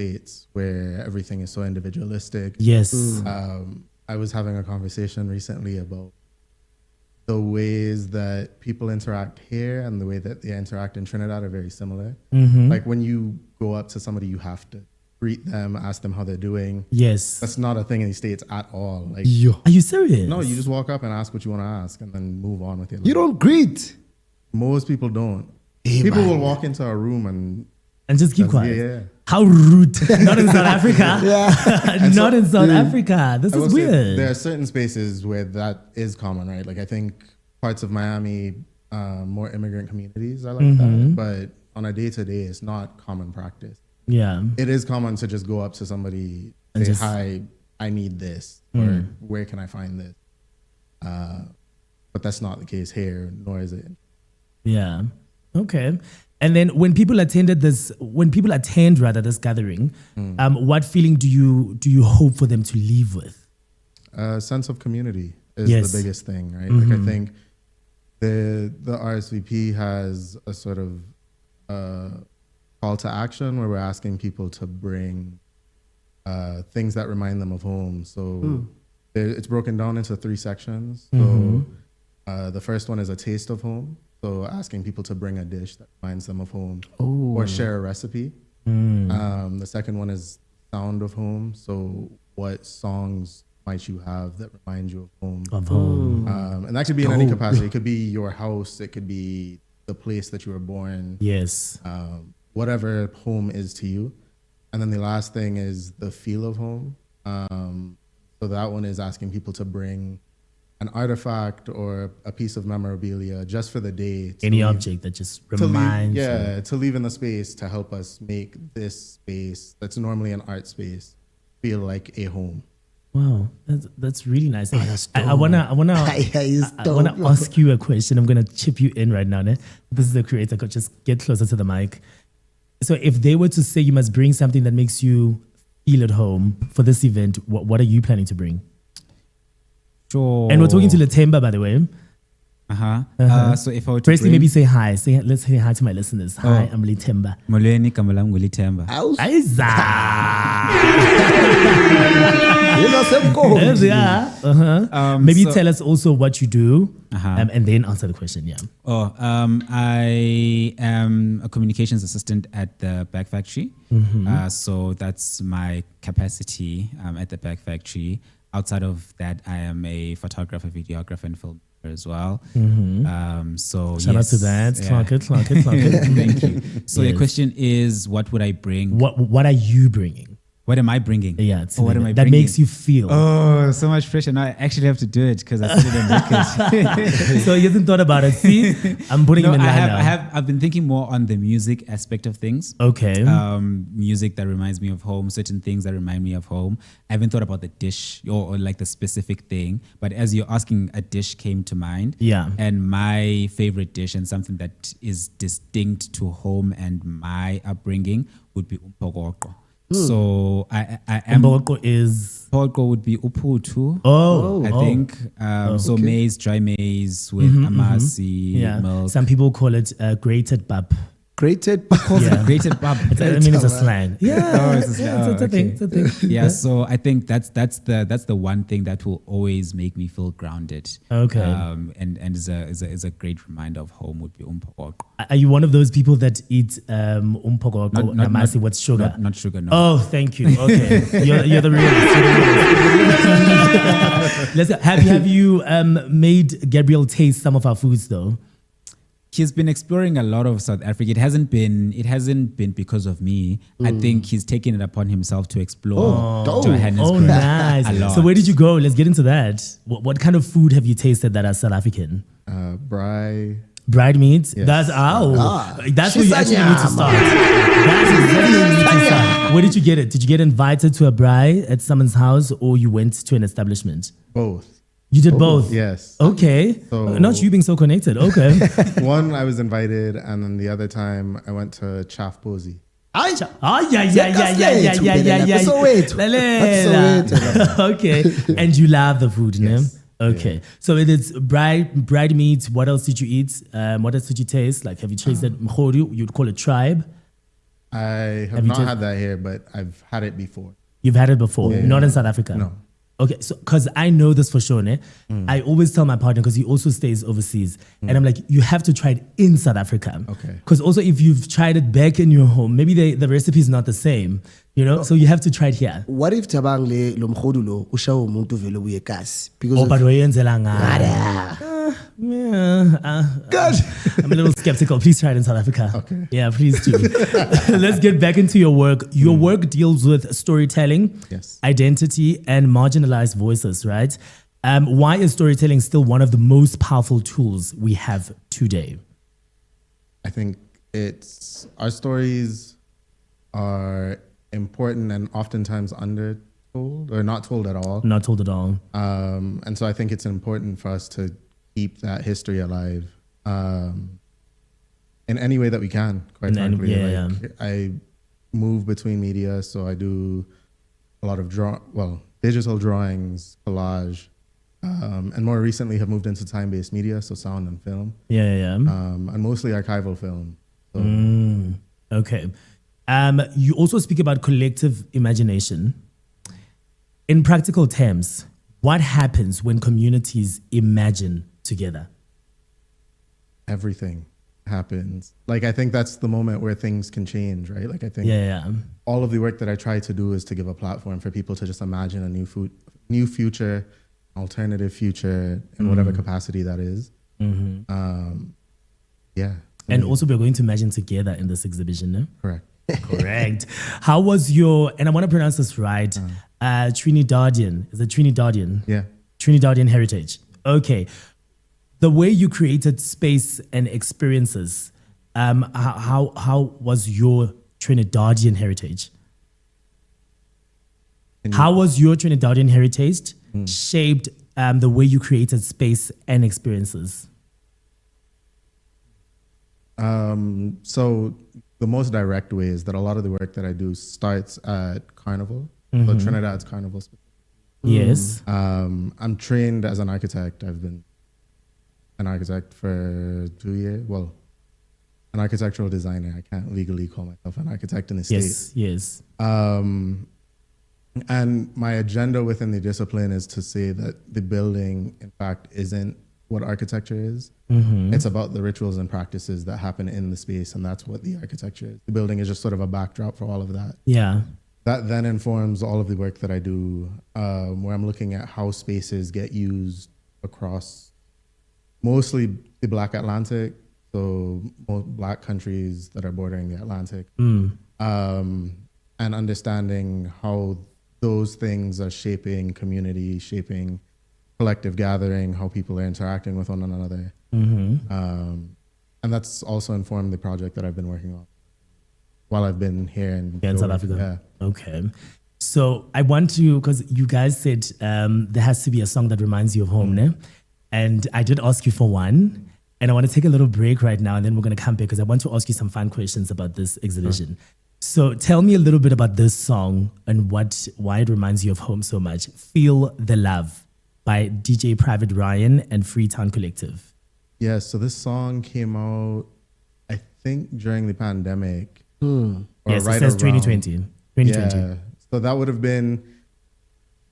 States where everything is so individualistic. Yes. I was having a conversation recently about the ways that people interact here and the way that they interact in Trinidad are very similar. Like when you go up to somebody, you have to greet them, ask them how they're doing. Yes. That's not a thing in the States at all. Like, are you serious? no, you just walk up and ask what you want to ask and then move on with your life. You don't greet. Most people don't. Hey, People man. will walk into a room and just keep quiet. Yeah. How rude. Not in South Africa. Yeah. Not in South Africa. This I will is say weird. there are certain spaces where that is common, right? Like I think parts of Miami, more immigrant communities are like that. But on a day-to-day, it's not common practice. Yeah. It is common to just go up to somebody, And say, just- hi, I need this, or where can I find this? But that's not the case here, nor is it. Yeah. Okay. And then when people attend this gathering, what feeling do you hope for them to leave with? A sense of community is Yes. the biggest thing, right? Like I think the RSVP has a sort of call to action where we're asking people to bring things that remind them of home. So it's broken down into 3 sections. So the first one is a taste of home. So asking people to bring a dish that reminds them of home or share a recipe. The second one is sound of home. So what songs might you have that remind you of home? Of home. And that could be in any capacity. It could be your house. It could be the place that you were born. Yes. Whatever home is to you. And then the last thing is the feel of home. So that one is asking people to bring an artifact or a piece of memorabilia just for the day. Any object that just reminds you. To leave in the space to help us make this space that's normally an art space feel like a home. Wow, that's really nice. that's I wanna dope. ask you a question. I'm gonna chip you in right now. Ne? This is the creator. Just get closer to the mic. So, if they were to say you must bring something that makes you feel at home for this event, what are you planning to bring? Sure. And we're talking to Latemba, by the way. So if I were to Firstly, bring, maybe say hi. Let's say hi to my listeners. Hi, I'm Latemba. Molweni Kamalam Ngulithemba. Maybe so- tell us also what you do, and then answer the question. Yeah. I am a communications assistant at the Bag Factory. So that's my capacity at the Bag Factory. Outside of that, I am a photographer, videographer, and filmmaker as well. So Shout out to that. Clock it. Thank you. So Yes. the question is, what would I bring? What are you bringing? What am I bringing? Yeah, What am I that bringing? makes you feel. Oh, so much pressure. Now I actually have to do it because I said it and make it. So you hasn't thought about it. See, I'm putting No, him in line now. I've been thinking more on the music aspect of things. Okay. Music that reminds me of home, certain things that remind me of home. I haven't thought about the dish or like the specific thing, but as you're asking, a dish came to mind. Yeah. And my favorite dish and something that is distinct to home and my upbringing would be umpokoko. So I am. Mboko is. Umpokoko would be uputu. I think. So maize, dry maize with amasi, Yeah. milk. Some people call it grated bab. Grated. Yeah. Grated bab. I mean, it's a slang. Yeah. it's a slang. It's a thing. It's a thing. Yeah, so I think that's the one thing that will always make me feel grounded. Okay. And is a great reminder of home would be umpokoko. Are you one of those people that eat umpokoko namasi with sugar? Not sugar, no. Oh, thank you. Okay, you're the realist. Let's go. Have you made Gabriel taste some of our foods though? He's been exploring a lot of South Africa. It hasn't been because of me. I think he's taken it upon himself to explore Johannesburg. Oh, nice. A lot. So where did you go? Let's get into that. What kind of food have you tasted that are South African? Bride meats? Yes. That's that's where you actually need to start. That's exactly where you need to start. Where did you get it? Did you get invited to a bride at someone's house or you went to an establishment? Both. You did both? Yes. Okay. So- Not you being so connected. Okay. One, I was invited, and then the other time I went to Chaff Posey. Okay. And you love the food, Yes. no? Okay. So it is bride meats. What else did you eat? What else did you taste? Like, have you tasted mkhodu? You'd call it tribe. I have you not just- had that here, but I've had it before. You've had it before, Yeah. not in South Africa. No. Okay, so because I know this for sure, ne? I always tell my partner because he also stays overseas, and I'm like, you have to try it in South Africa. Okay. Because also if you've tried it back in your home, maybe the recipe is not the same, you know. So you have to try it here. What if tabang le lo mkhodu lo usha umuntu vele uye kasi because Oh, of- but wayenzela ngayo. God. I'm a little skeptical. Please try it in South Africa. Okay. Yeah, please do. Let's get back into your work. Your work deals with storytelling, Yes. identity, and marginalized voices, right? Why is storytelling still one of the most powerful tools we have today? I think it's our stories are important and oftentimes undertold or not told at all. Not told at all. And so I think it's important for us to keep that history alive in any way that we can, quite In any- frankly. yeah, I move between media, so I do a lot of digital drawings, collage, and more recently have moved into time-based media, so sound and film, Yeah. and mostly archival film. So Okay. You also speak about collective imagination. In practical terms, what happens when communities imagine together? everything happens. Like, I think that's the moment where things can change, right? Like, I think Yeah. all of the work that I try to do is to give a platform for people to just imagine a new future, alternative future in whatever capacity that is. Yeah. And also, we're going to imagine together in this exhibition, no? Correct. Correct. How was your, and I want to pronounce this right, Trinidadian, is it Trinidadian? Yeah. Trinidadian heritage. Okay. The way you created space and experiences, how was your Trinidadian heritage? How was your Trinidadian heritage shaped the way you created space and experiences? So the most direct way is that a lot of the work that I do starts at Carnival, so Trinidad's Carnival. Yes. I'm trained as an architect. I've been an architect for 2 years. Well, an architectural designer. I can't legally call myself an architect in the States. Yes. And my agenda within the discipline is to say that the building, in fact, isn't what architecture is. It's about the rituals and practices that happen in the space, and that's what the architecture is. The building is just sort of a backdrop for all of that. Yeah. That then informs all of the work that I do, where I'm looking at how spaces get used across mostly the Black Atlantic, so most Black countries that are bordering the Atlantic, and understanding how those things are shaping community, shaping collective gathering, how people are interacting with one another. And that's also informed the project that I've been working on while I've been here in South Africa. Yeah. Okay. So I want to, because you guys said there has to be a song that reminds you of home, ne? And I did ask you for one. And I want to take a little break right now, and then we're going to come back because I want to ask you some fun questions about this exhibition. So tell me a little bit about this song and why it reminds you of home so much. Feel the Love by DJ Private Ryan and Freetown Collective. Yeah, so this song came out, I think, during the pandemic. Or Yes, right it says around. 2020. 2020. Yeah, so that would have been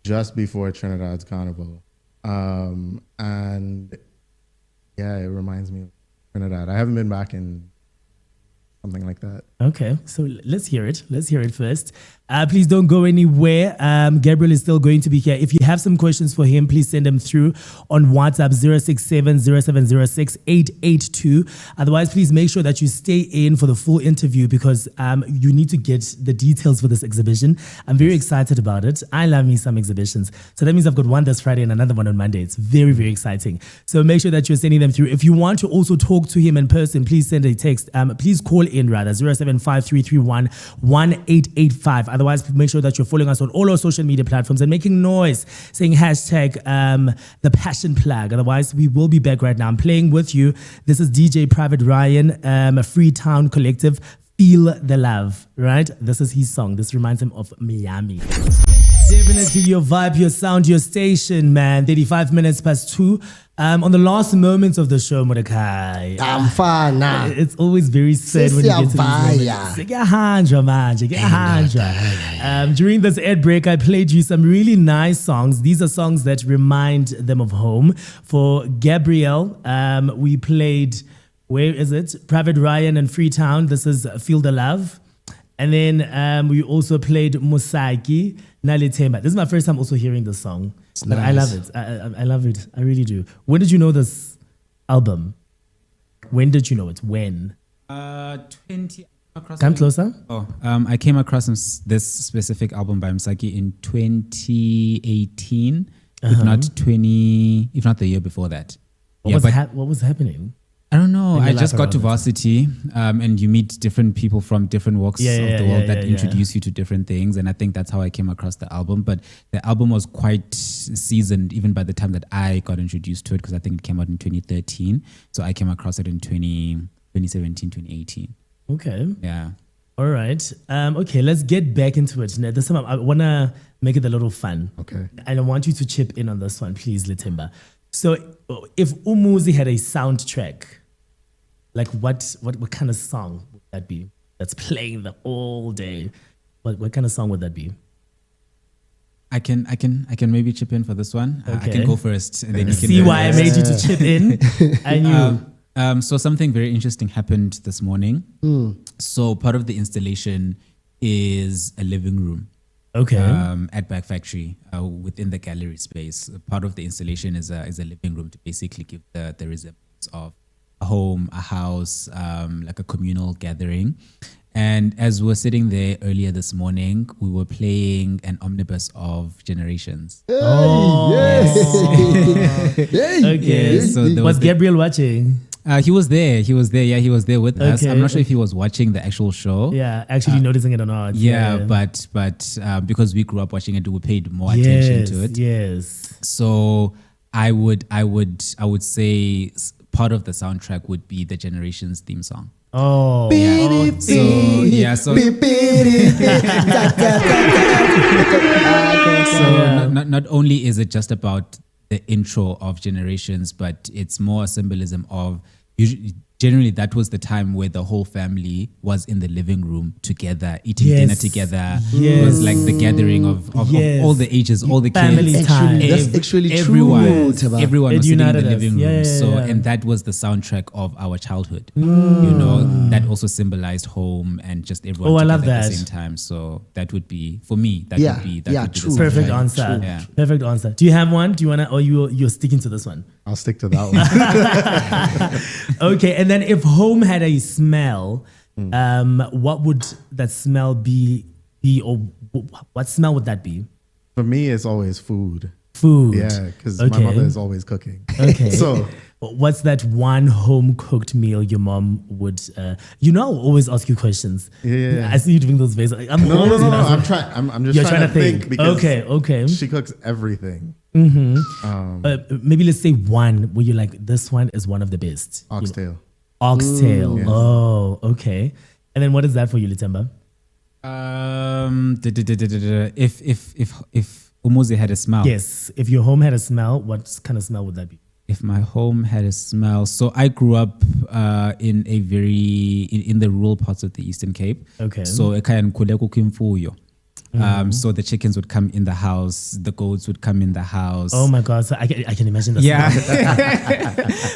just before Trinidad's Carnival. And yeah, it reminds me of Trinidad. I haven't been back in something like that. Okay, so let's hear it. Let's hear it first. Please don't go anywhere. Gabriel is still going to be here. If you have some questions for him, please send them through on WhatsApp 067-0706-882. Otherwise, please make sure that you stay in for the full interview because you need to get the details for this exhibition. I'm very excited about it. I love me some exhibitions. So that means I've got one this Friday and another one on Monday. It's very, very exciting. So make sure that you're sending them through. If you want to also talk to him in person, please send a text. Please call in rather 075-331-1885. Otherwise, make sure that you're following us on all our social media platforms and making noise, saying hashtag the passion plug. Otherwise, we will be back right now. I'm playing with you. This is DJ Private Ryan, a Freetown Collective. Feel the Love, right? This is his song. This reminds him of Miami. Definitely your vibe, your sound, your station, man. 35 minutes past 2. On the last moments of the show, Mordecai, Amfana. it's always very sad when you get to these moments. Siyahanja manje, kuyahanja. During this ad break, I played you some really nice songs. These are songs that remind them of home. For Gabriel, we played, where is it? Private Ryan and Freetown. This is Feel the Love. And then we also played Musaki, Nalithemba. This is my first time also hearing this song. But I love it. I love it. I really do. When did you know this album? When did you know it? When? 20. Come closer. I came across this specific album by Msaki in 2018, if not the year before that. What was happening? I don't know. I life just got to around varsity, and you meet different people from different walks of the world that introduce you to different things. And I think that's how I came across the album. But the album was quite seasoned even by the time that I got introduced to it, because I think it came out in 2013. So I came across it in 2017, 2018. Okay. Yeah. All right. Okay, let's get back into it. Now, this time I want to make it a little fun. Okay. And I want you to chip in on this one, please, Litemba. So if Umuzi had a soundtrack, like what kind of song would that be that's playing the whole day? What kind of song would that be? I can maybe chip in for this one. I Okay. can go first, and then you can See why I made you to chip in? I knew. So something very interesting happened this morning. So part of the installation is a living room. Okay. At Back Factory, within the gallery space. Part of the installation is a living room to basically give the resemblance of a home, a house, like a communal gathering. And as we were sitting there earlier this morning, we were playing an omnibus of Generations. Okay. So there was was Gabriel watching? He was there. Yeah, he was there with us. Okay. I'm not sure if he was watching the actual show. Yeah, actually noticing it or not. Yeah, but because we grew up watching it, we paid more attention to it. Yes. So I would say part of the soundtrack would be the Generations theme song. Oh. So not only is it just about the intro of Generations, but it's more a symbolism of generally that was the time where the whole family was in the living room together, eating dinner together. It was like the gathering of all the ages, all the Family kids. time. That's actually Everyone true. everyone It was sitting in the united us. living room. Yeah. And that was the soundtrack of our childhood. You know, that also symbolized home and just everyone Oh, I together love at that. the same time. So that would be, for me, that Yeah, would be yeah, the true. soundtrack. Perfect answer. Yeah. Perfect answer. Do you have one? Do you want to, or you're sticking to this one? I'll stick to that one. Okay. And then if home had a smell, what would that smell be or what smell would that be? For me, it's always food. Food. Yeah, because my Okay. mother is always cooking. Okay. So what's that one home cooked meal your mom would? I'll always ask you questions. Yeah. I see you doing those faces. I'm no. always gonna ask you. I'm trying. I'm just You're trying to think because Okay. she cooks everything. Maybe let's say one where you're like, this one is one of the best. Oxtail. Oxtail. Yes. Oh, okay. And then what is that for you, Litemba? If Umuzi had a smell. Yes. If your home had a smell, what kind of smell would that be? If my home had a smell, so I grew up in the rural parts of the Eastern Cape. Okay. So ekhaya ngikhule kukho imfuyo. So the chickens would come in the house, the goats would come in the house. Oh my God! So I can imagine that. Yeah,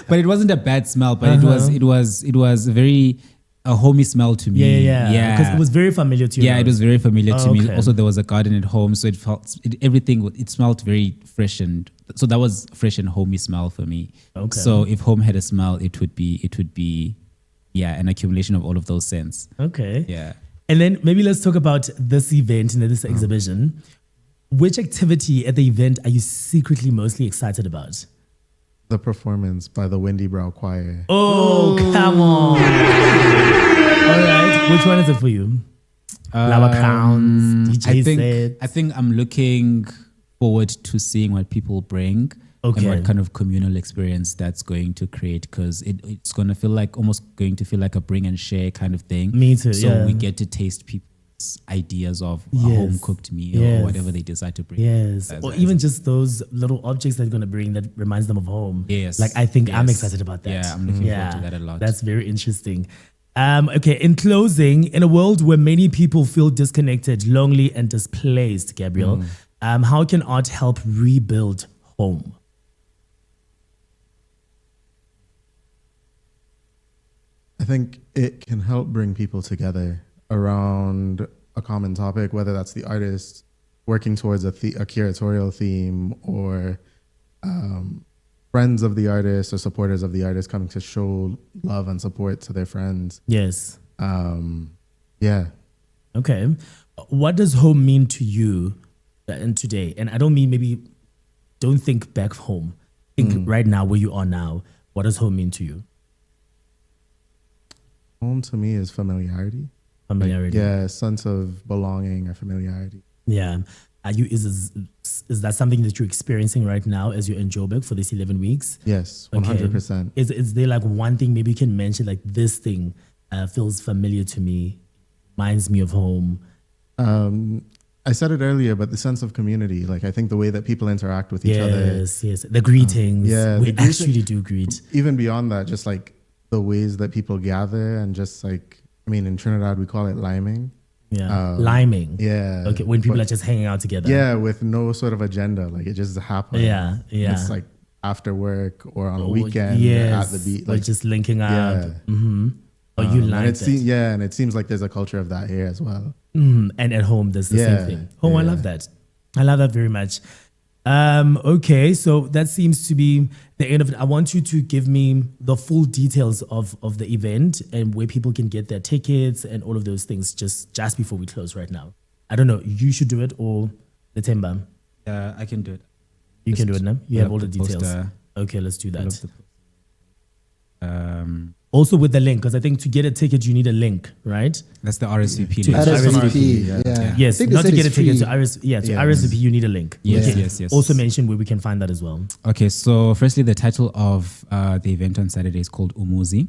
but it wasn't a bad smell. But it was a very homey smell to me. Yeah. Because it was very familiar to you. Yeah, it was very familiar to me. Okay. Also, there was a garden at home, so it smelled very fresh, and so that was fresh and homey smell for me. Okay. So if home had a smell, it would be an accumulation of all of those scents. Okay. Yeah. And then maybe let's talk about this event and this exhibition. Which activity at the event are you secretly mostly excited about? The performance by the Windy Brow Choir. Oh, come on. All right. Which one is it for you? Flower crowns, DJ I think I'm looking forward to seeing what people bring. Okay. And what kind of communal experience that's going to create, because it's going to feel like almost going to feel like a bring and share kind of thing. Me too, So yeah. we get to taste people's ideas of a Yes. home cooked meal Yes. or whatever they decide to bring. Yes, As- or as- even just those little objects that you're going to bring that reminds them of home. Yes. Like I think I'm Yes. excited about that. Yeah, I'm looking forward to that a lot. That's very interesting. Okay, in closing, in a world where many people feel disconnected, lonely, and displaced, Gabriel, how can art help rebuild home? I think it can help bring people together around a common topic, whether that's the artist working towards a curatorial theme or friends of the artist or supporters of the artist coming to show love and support to their friends. Yes. Yeah. Okay. What does home mean to you today? And I don't mean maybe, don't think back home. Think right now where you are now. What does home mean to you? Home to me is familiarity. Familiarity. Yeah, sense of belonging or familiarity. Yeah. Are you is that something that you're experiencing right now as you're in Joburg for this 11 weeks? Yes, Okay. 100%. Is there like one thing maybe you can mention, like this thing feels familiar to me, reminds me of home? I said it earlier, but the sense of community, like I think the way that people interact with each other, Yes, yes. The greetings. yeah, We the greeting- actually do greet. even beyond that, just like the ways that people gather and just like, I mean, in Trinidad, we call it liming. Yeah. Liming. Yeah. Okay, when people But- are just hanging out together. Yeah, with no sort of agenda. Like it just happens. Yeah, yeah. It's like after work or on a Or- weekend yes, at the beach. or Like, just linking up. yeah. Mm-hmm. Or you and like it that. and it seems like there's a culture of that here as well. And at home, there's the Yeah, same thing. Oh, I yeah. love that. I love that very much. Okay, so that seems to be the end of it. I want you to give me the full details of the event and where people can get their tickets and all of those things just before we close right now. I don't know. You should do it or the Temba. I can do it. You can do it now. You pull have up all the the details. poster. Okay, let's do Pull up that. the- Also with the link, because I think to get a ticket, you need a link, right? That's the RSVP. To- link. to RSVP, yeah. yeah. Yes, I think they not to said get a it's ticket free. to Yes. RSVP, you need a link. Yes, Yeah. yes, yes. Also mention where we can find that as well. Okay, so firstly, the title of the event on Saturday is called Umuzi.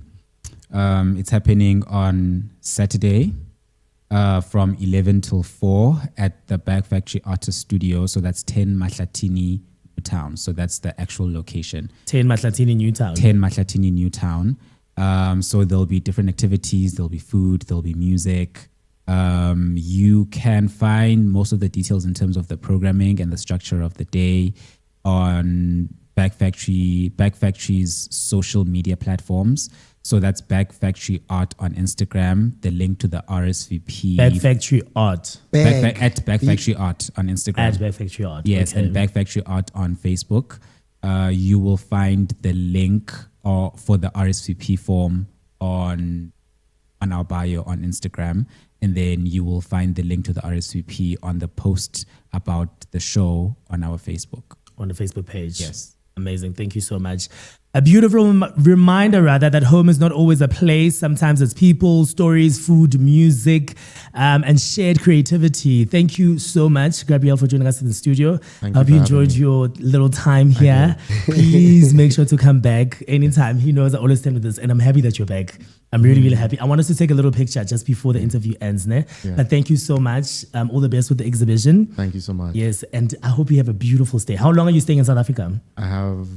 It's happening on Saturday from 11 till 4 at the Bag Factory Artist Studio. So that's 10 Mahlatini, Newtown. So that's the actual location. 10 Matlatini, Newtown. 10 Mahlatini, Newtown. So there'll be different activities, there'll be food, there'll be music. You can find most of the details in terms of the programming and the structure of the day on Bag Factory's social media platforms. So that's Bag Factory Art on Instagram, the link to the RSVP. Bag Factory Art. At Bag Factory Art on Instagram. At Bag Factory Art. Yes, okay. and Bag Factory Art on Facebook. You will find the link for the RSVP form on our bio on Instagram, and then you will find the link to the RSVP on the post about the show on our Facebook. On the Facebook page. Yes. Amazing. Thank you so much. A beautiful reminder, rather, that home is not always a place. Sometimes it's people, stories, food, music, and shared creativity. Thank you so much, Gabriel, for joining us in the studio. Thank I hope you you for having enjoyed me. your little time here. Please make sure to come back anytime. He knows I always stand with this, and I'm happy that you're back. I'm really, really happy. I want us to take a little picture just before the interview ends. Ne? Yeah. But thank you so much. All the best with the exhibition. Thank you so much. Yes, and I hope you have a beautiful stay. How long are you staying in South Africa? I have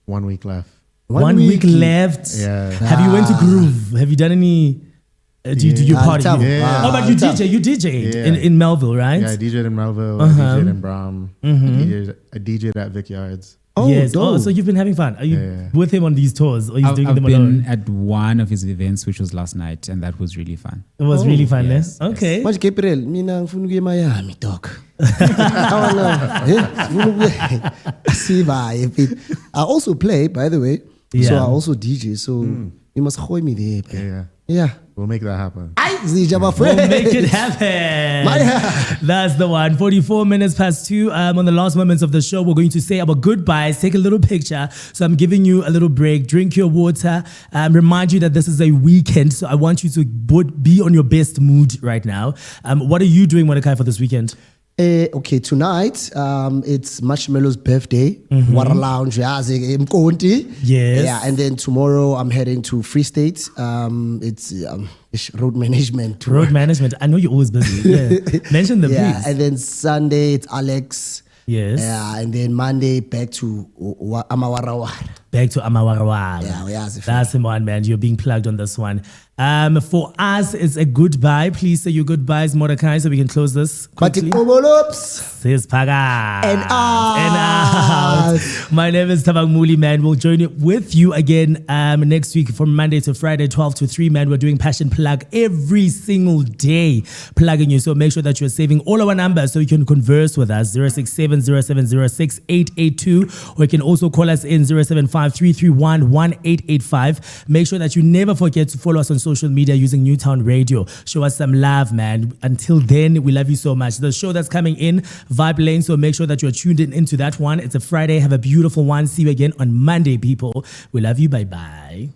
1 week left. One week left. Yeah. Have you went to Groove? Have you done any? Do you party? Tell me. Yeah. Oh, but you Tell me. DJ. You DJ'd Yeah. in Melville, right? Yeah, I DJ'd in Melville, Uh-huh. I DJ'd in Bram, I DJ'd at Vic Yards. Oh, yes. Oh, dope. so you've been having fun. Are you Yeah. with him on these tours, or he's doing I've them been alone? at one of his events, which was last night, and that was really fun. It was really fun. yes, eh? Okay. Manje Gabriel, mina ngifuna ukuya eMiami dog. I also play, by the way. So Yeah. I also DJ. So you must hold me there. Yeah, yeah. Yeah. We'll make that happen. Zija, my We'll friend. make it happen. My- That's the one. 44 minutes past 2. On the last moments of the show, we're going to say our goodbyes, take a little picture. So I'm giving you a little break. Drink your water. Remind you that this is a weekend. So I want you to be on your best mood right now. What are you doing, Mordecai, for this weekend? Okay, tonight it's Marshmallow's birthday. Water Lounge, yazi Mkonti. Yes. Yeah, and then tomorrow I'm heading to Free State. It's road management. Road management. I know you're always busy. Yeah. Mention them, Yeah, please. and then Sunday it's Alex. Yes. Yeah, and then Monday back to Amawarawara. Back to Amawarawala. Yeah, yazi. That's the one, man. You're being plugged on this one. For us, it's a goodbye. Please say your goodbyes, Mordecai, so we can close this quickly. Says Paga. And out. And out. My name is Tabang Muli, man. We'll join it with you again next week from Monday to Friday, 12 to 3, man. We're doing Passion Plug every single day, plugging you. So make sure that you're saving all our numbers so you can converse with us, 067-0706-882, or you can also call us in 075-331-1885. Make sure that you never forget to follow us on social media using NEWTOWN Radio. Show us some love, man. Until then, we love you so much. The show that's coming in, Vibe Lane, so make sure that you're tuned in into that one. It's a Friday. Have a beautiful one. See you again on Monday, people. We love you. Bye-bye.